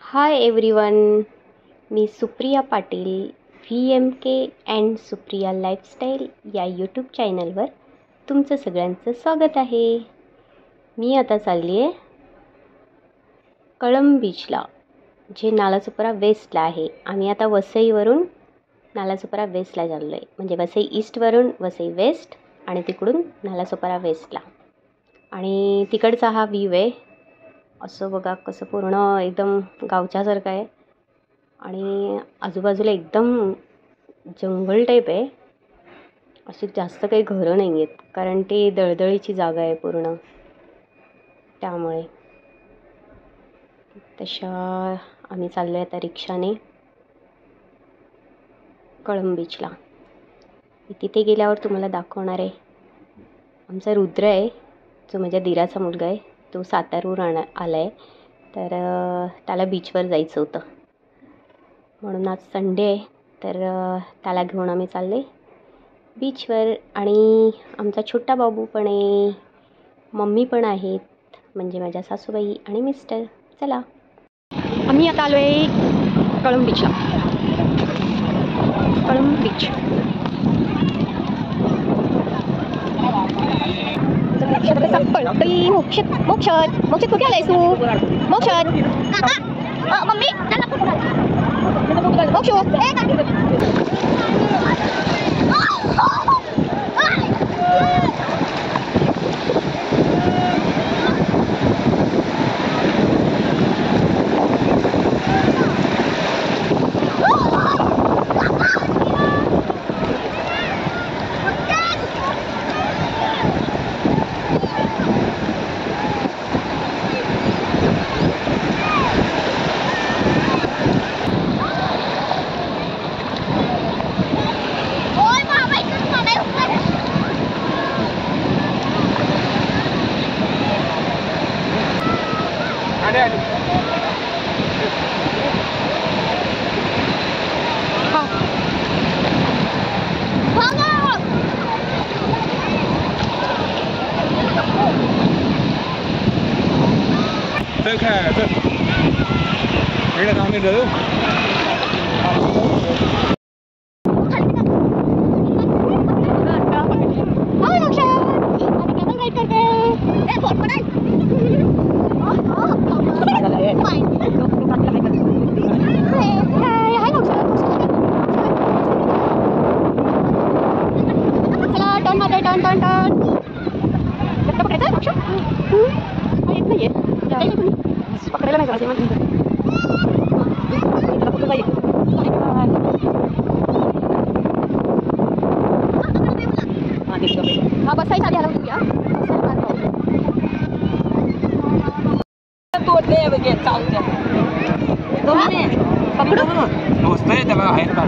Hi everyone, me Supriya Patil VMK and Supriya lifestyle या YouTube चॅनलवर तुमचं सगळ्यांचं स्वागत आहे. मी आता चालली आहे कळंब बीचला, जे नालासोपारा वेस्टला आहे. आम्ही आता वसईवरून नालासोपारा वेस्टला चाललो आहे, म्हणजे वसई ईस्टवरून वसई वेस्ट आणि तिकडून नालासोपारा वेस्टला. आणि तिकडचा हा व्ह्यू आहे. असं बघा कसं पूर्ण एकदम गावच्यासारखं आहे आणि आजूबाजूला एकदम जंगल टाईप आहे. अशी जास्त काही घरं नाही आहेत, कारण ते दळदळीची जागा आहे पूर्ण, त्यामुळे. तशा आम्ही चाललो आहे आता रिक्षाने कळंब बीचला. तिथे गेल्यावर तुम्हाला दाखवणार आहे. आमचा रुद्र आहे, जो माझ्या दिराचा मुलगा आहे. तो सातारवरून आला आहे, तर त्याला बीचवर जायचं होतं, म्हणून आज संडे आहे, तर त्याला घेऊन आम्ही चालले बीचवर. आणि आमचा छोटा बाबू पण आहे, मम्मी पण आहेत, म्हणजे माझ्या सासूबाई आणि मिस्टर. चला, आम्ही आता आलो आहे कळंब बीचला. कळंब बीच मोक्षद मोक्षद मोक्षद कुठे आलायस तू? मोक्षद मम्मी मोक्ष पकडायला नाही हा बसायचा आधी आला होता त्याला आहे ना.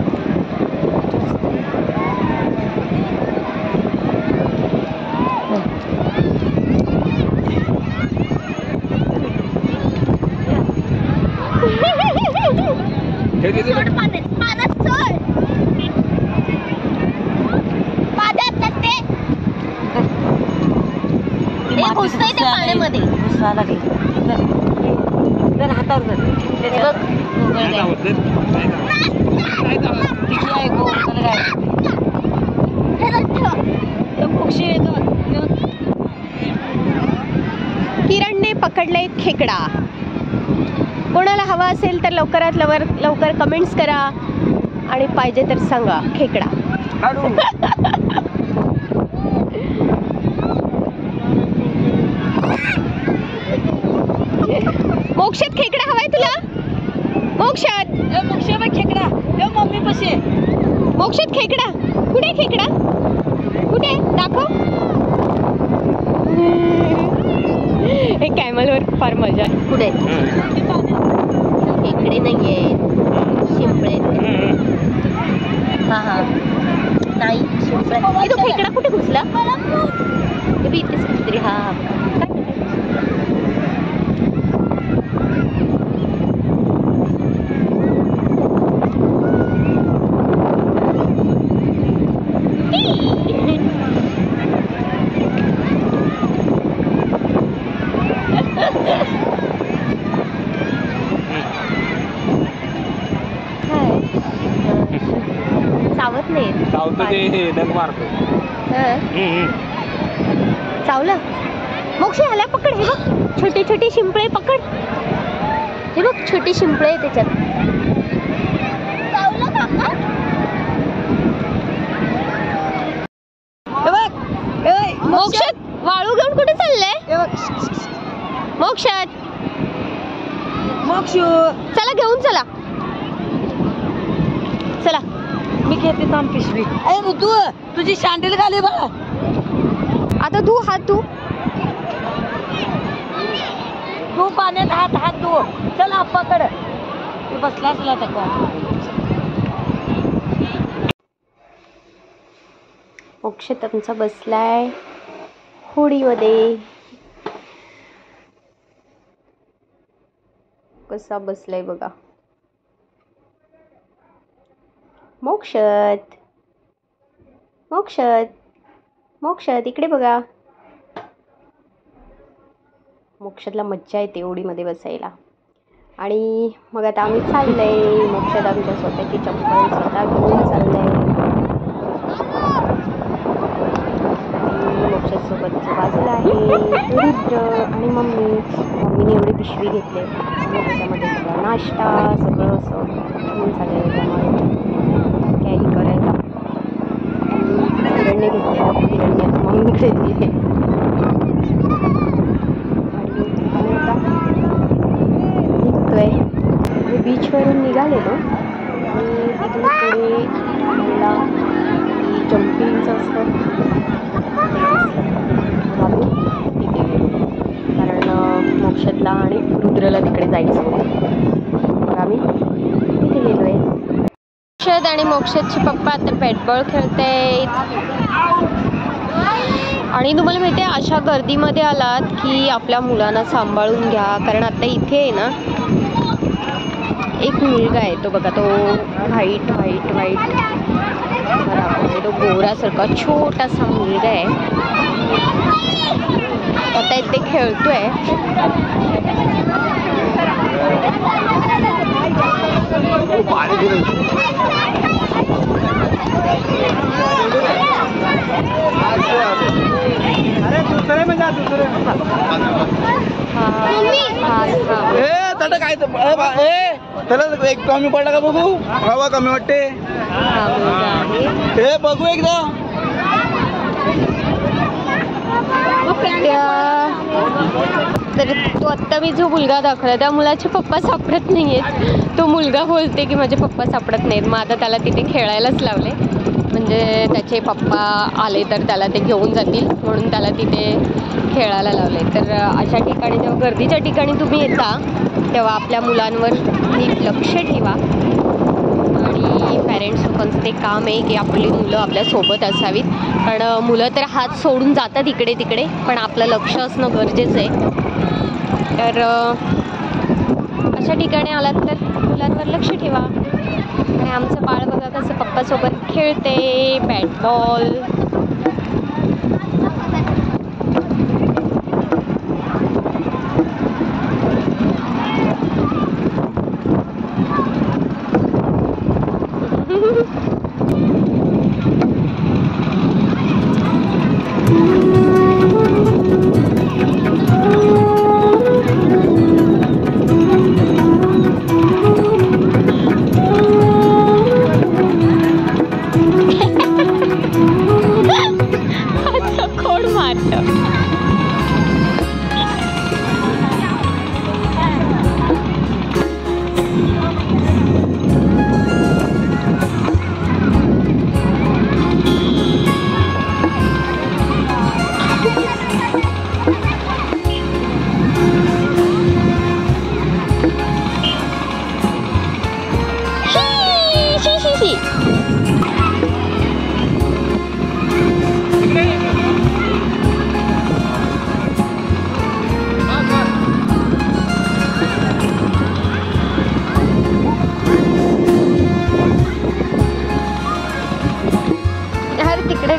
पाण्यामध्ये हातावर किरणने पकडले खेकडा. कोणाला हवा असेल तर लवकरात लवकर कमेंट्स करा आणि पाहिजे तर सांगा खेकडा. मोक्षात खेकडा हवाय तुला? मोक्षात खेकडा मम्मी पशी. मोक्षात खेकडा कुठे? खेकडा कुठे? दाखव. हे कॅमलवर फार मजा आहे. कुठे? खेकडे नाहीये, शिंपळे. हा नाही शिंपळे. तो खेकडा कुठे घुसला? हे बी इथेच कुठेतरी. हा मी डग मारतो. चावलं. मोक्ष आल्या पकड. हे बघ छोटे छोटे शिंपळे पकड. हे बघ छोटे शिंपळे त्याच्यात. चावलं काका. मोक्षात वाळू घेऊन कुठे चाललंय? मोक्षात मोक्ष चला घेऊन चला. चला मी घेते थांब पिशवी. अरे तू तुझी शांडेल घाले बा. आता तू हात तू तू पाण्यात हात धु. चल आप्पाकडे. तू बसला असला तर मोक्ष तुमचा बसलाय होडीमध्ये. कसा बसलाय बघा. मोक्षत मोक्षत मोक्षत इकडे बघा. मोक्षातला मज्जा येते होडीमध्ये बसायला. आणि मग आता आम्ही चाललंय. मोक्षात आमच्या स्वतःची चप्पल स्वतः घेऊन चाललंय. मोक्षासोबत बाजूला आहे रुद्र आणि मम्मीने एवढी पिशवी घेतले. त्याच्यामध्ये सगळा नाश्ता सगळं असं घेऊन चाललेलं त्यामुळे कॅरी करायला. किरणने घेतलेला किरणने मम्मीकडे दिले. आणि आता निघतोय. आम्ही बीचवरून निघालेलो आणि तिथून पुढे मला जम्पिंगचं असतं आम्ही तिथे गेलो. कारण मोक्षातला आणि रुद्रला तिकडे जायचं होतं. मग आम्ही तिथे गेलो आहे. मोक्षात आणि मोक्षातचे पप्पा आता बॅटबॉल खेळत आहेत. आणि तुम्हाला माहिती आहे अशा गर्दीमध्ये आलात की आपल्या मुलांना सांभाळून घ्या. कारण आता इथे आहे ना एक मुलगा आहे. तो बघा तो व्हाईट तो गोरासारखा छोटासा मुलगा आहे. आता इथे खेळतोय. काय त्याला एक कमी पडला का बघू. हवा कमी वाटते. हे बघू एकदा. तर तो आत्ता मी जो मुलगा दाखवला त्या मुलाचे पप्पा सापडत नाही आहेत. तो मुलगा बोलते की माझे पप्पा सापडत नाहीत. मग आता त्याला तिथे खेळायलाच लावले. म्हणजे त्याचे पप्पा आले तर त्याला ते घेऊन जातील म्हणून त्याला तिथे खेळायला लावले. तर अशा ठिकाणी जेव्हा गर्दीच्या ठिकाणी तुम्ही येता तेव्हा आपल्या मुलांवर नीट लक्ष ठेवा. आणि पॅरेंट्स लोकांचं ते काम आहे की आपली मुलं आपल्यासोबत असावीत. पण मुलं तर हात सोडून जातात इकडे तिकडे. पण आपलं लक्ष असणं गरजेचं आहे. तर अशा ठिकाणी आलात तर मुलांवर लक्ष ठेवा. आणि आमचं बाळ बघा कसं पप्पासोबत खेळते बॅटबॉल.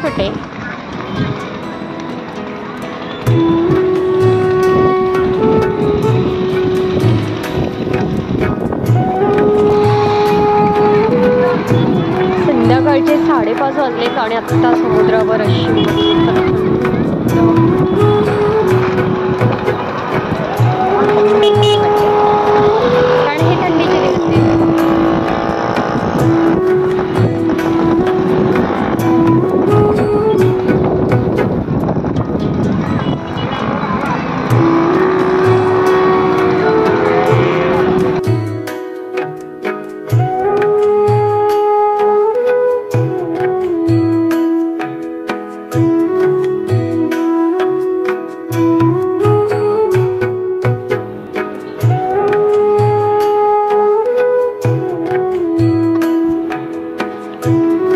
कुठे संध्याकाळचे 5:30 5 वाजले आणि आत्ता समुद्रावर अशी कारण हे थंडीचे दिवस आहेत.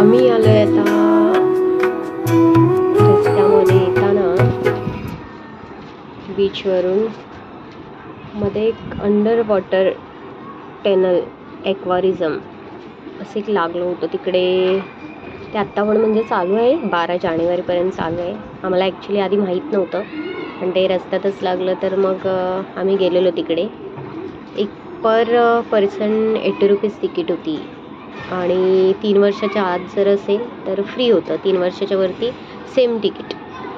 आम्ही आलोय आता रस्त्यामध्ये येताना बीचवरून मध्ये एक अंडर वॉटर टनल एक्वारिझम असं एक लागलं होतं तिकडे. ते आत्ता पण म्हणजे चालू आहे, 12 जानेवारीपर्यंत चालू आहे. आम्हाला ॲक्च्युली आधी माहीत नव्हतं, पण ते रस्त्यातच लागलं तर मग आम्ही गेलेलो तिकडे. एक पर पर्सन 80 रुपीज तिकीट होती आणि 3 वर्षाच्या आत जर असेल तर फ्री होतं. 3 वर्षाच्या वरती सेम तिकीट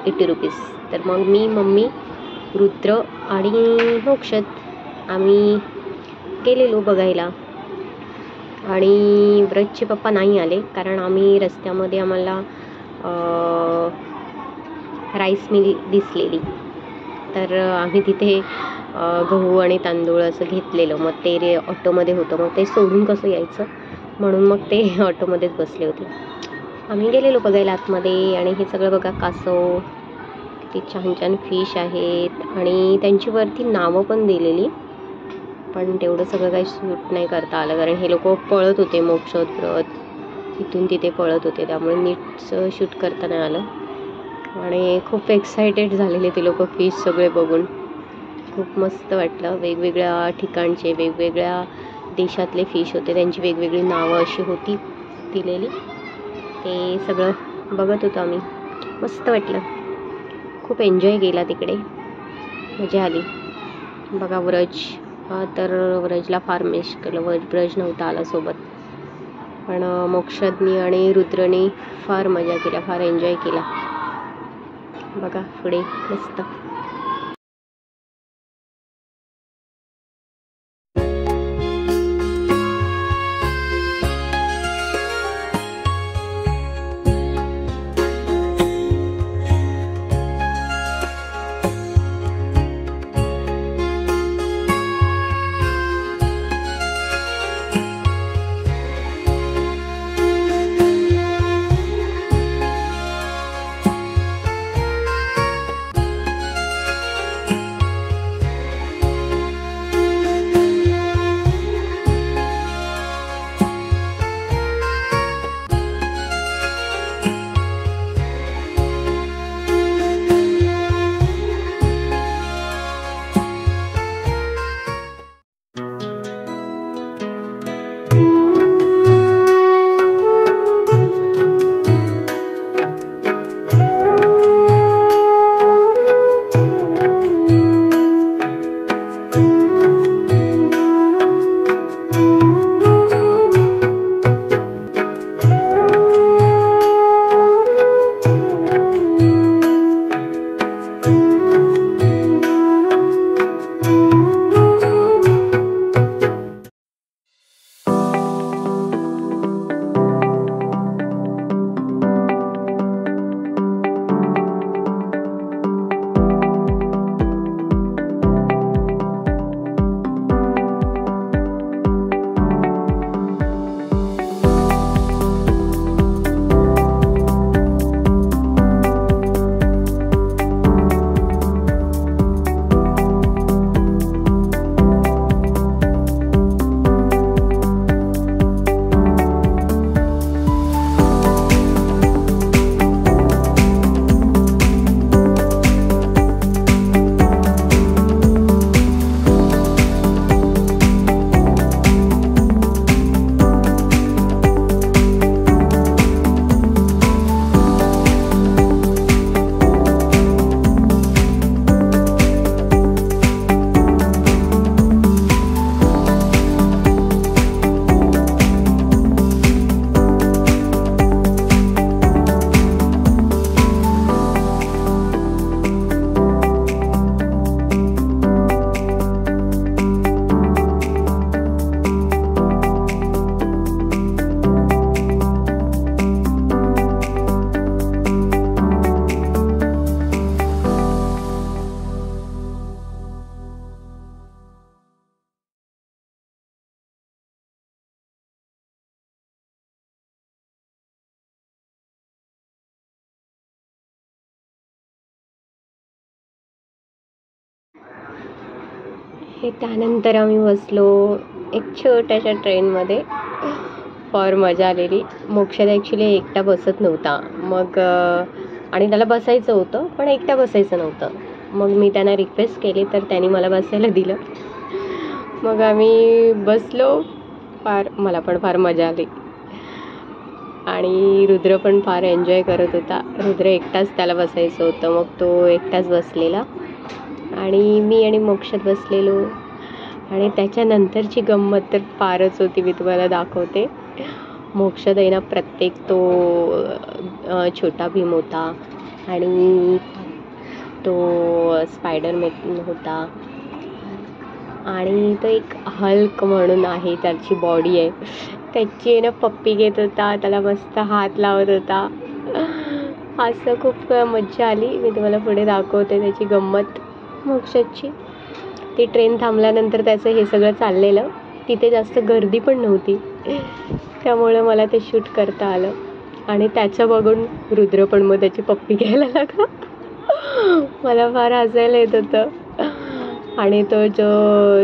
80 रुपीज. तर मग मी, मम्मी, रुद्र आणि मोक्षत आम्ही गेलेलो बघायला. आणि व्रजचे पप्पा नाही आले कारण आम्ही रस्त्यामध्ये आम्हाला राईस मिल दिसलेली, तर आम्ही तिथे गहू आणि तांदूळ असं घेतलेलं. मग ते ऑटोमध्ये होतं, मग ते सोडून कसं यायचं म्हणून मग ते ऑटोमध्येच बसले होते. आम्ही गेलेलो बघायला आतमध्ये. आणि हे सगळं बघा, कासव, किती छान छान फिश आहेत आणि त्यांची वरती नावं पण दिलेली. पण तेवढं सगळं काही शूट नाही करता आलं कारण हे लोक पळत होते, मोक्षद व्रत इथून तिथे पळत होते, त्यामुळे नीटचं शूट करता नाही आलं. आणि खूप एक्सायटेड झालेले ते लोक फिश सगळे बघून. खूप मस्त वाटलं. वेगवेगळ्या ठिकाणचे, वेगवेगळ्या देशातले फिश होते, त्यांची वेगवेगळी नावं अशी होती दिलेली. ते सगळं बघत होतो आम्ही. मस्त वाटलं, खूप एन्जॉय केला तिकडे, मजा आली. बघा व्रज, तर व्रजला फार मिस केलं. व्रज नव्हता आला सोबत, पण मोक्षदनी आणि रुद्रनी फार मजा केला, फार एन्जॉय केला. बघा पुढे मस्त. त्यानंतर आम्ही बसलो एक छोट्याशा ट्रेनमध्ये. फार मजा आलेली. मोक्षात ॲक्च्युली एकटा बसत नव्हता. मग आणि त्याला बसायचं होतं पण एकटा बसायचं नव्हतं. मग मी त्यांना रिक्वेस्ट केली तर त्यांनी मला बसायला दिलं. मग आम्ही बसलो. मला पण फार मजा आली आणि रुद्र पण फार एन्जॉय करत होता. रुद्र एकटाच त्याला बसायचं होतं मग तो एकटाच बसलेला आणि मी आणि मोक्षात बसलेलो. आणि त्याच्यानंतरची गंमत तर फारच होती, मी तुम्हाला दाखवते. मोक्षात आहे ना प्रत्येक तो छोटा भीम होता आणि तो स्पायडरमॅन होता आणि तो एक हल्क म्हणून आहे, त्याची बॉडी आहे, त्याची आहे ना पप्पी घेत होता, त्याला मस्त हात लावत होता. असं खूप मज्जा आली. मी तुम्हाला पुढे दाखवते त्याची गंमत मोक्षाची. ती ट्रेन थांबल्यानंतर त्याचं हे सगळं चाललेलं. तिथे जास्त गर्दी पण नव्हती त्यामुळं मला ते शूट करता आलं. आणि त्याचं बघून रुद्र पण मग त्याची पप्पी घ्यायला लागला. मला फार हसायला येत होतं. आणि तो जो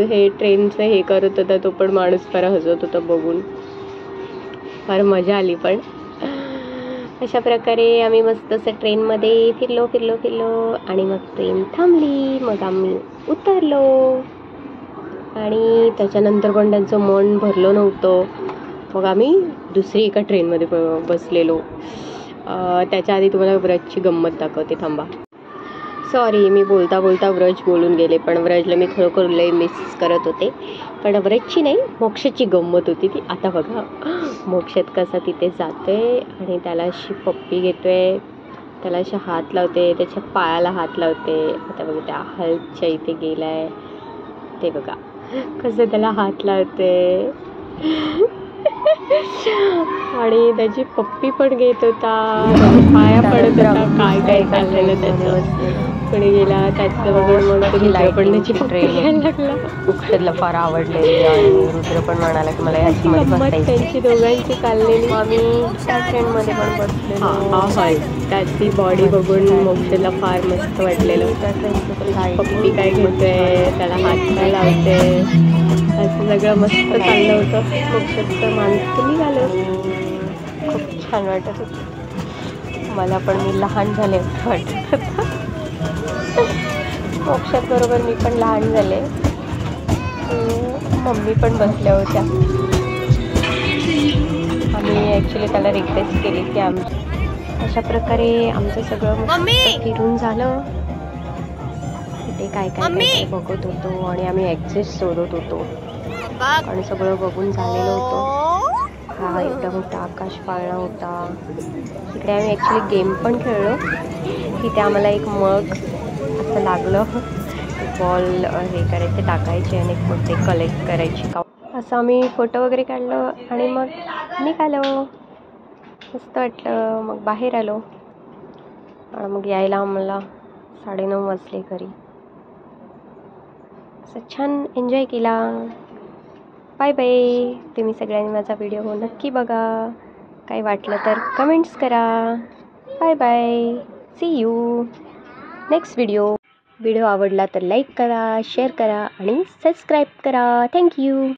हे ट्रेनचं हे करत होता तो पण माणूस फार हसत होता बघून. फार मजा आली. पण अशा प्रकारे आम्ही मस्त असं ट्रेनमध्ये फिरलो आणि मग ट्रेन थांबली. मग आम्ही उतरलो आणि त्याच्यानंतर पण त्यांचं मन भरलं नव्हतं. मग आम्ही दुसरी एका ट्रेनमध्ये बसलेलो. त्याच्या आधी तुम्हाला व्रजची गंमत दाखवते, थांबा. सॉरी, मी बोलता व्रज बोलून गेले, पण व्रजला मी खरोखर लय मिस करत होते. पण व्रजची नाही, मोक्षाची गंमत होती ती. आता बघा मोक्षात कसा तिथे जातोय आणि त्याला अशी पप्पी घेतोय, त्याला असे हात लावते, त्याच्या पायाला हात लावते. आता बघा त्या हल्कच्या इथे गेलाय, ते बघा कसं त्याला हात लावते आणि त्याची पप्पी पण घेत होता, पाया पडत होता. काय चाललेलं त्याचं. पुढे गेला त्याचं बघून मग रुद्र पण त्याची पप्पी घ्यायला लागला. मोक्षातला फार आवडलेली आणि रुद्र पण म्हणाला की मला ह्याच्यामध्ये बसायचं. त्यांची दोघांची चाललेली. आम्ही त्या ट्रेनमध्ये पण बसलेलो. त्याची बॉडी बघून मोक्षाला फार मस्त वाटलेलं. पप्पी काय घेतोय, त्याला हात काय लावते, असं सगळं मस्त चाललं होतं. मोक्षाचं माणसं निघालं. खूप छान वाटत होतं. मला पण मी लहान झाले असं वाटत होतं. मोक्षात बरोबर मी पण लहान झाले. मम्मी पण बसल्या होत्या. आम्ही ॲक्च्युली त्याला रिक्वेस्ट केली की अशा प्रकारे आमचं सगळं मस्त फिरून झालं. तिथे काय बघत होतो आणि आम्ही ॲक्झिट शोधत होतो आणि सगळं बघून झालेलं होतं. हा एवढा मोठा आकाश पाळणा होता. तिकडे आम्ही ॲक्च्युली गेम पण खेळलो. तिथे आम्हाला एक मग असं लागलं, बॉल हे करायचे, टाकायचे आणि मग ते कलेक्ट करायचे का असं. आम्ही फोटो वगैरे काढलं आणि मग निघालो. मस्त वाटलं. मग बाहेर आलो आणि मग यायला आम्हाला 9:30 वाजले घरी. असं छान एन्जॉय केला. Bye bye. तुम्ही सगळ्यांनी माझा व्हिडिओ नक्की बघा. काही वाटलं तर कमेंट्स करा. Bye bye. See you next video. Video आवडला तर लाईक करा, शेअर करा आणि सबस्क्राईब करा. थँक्यू.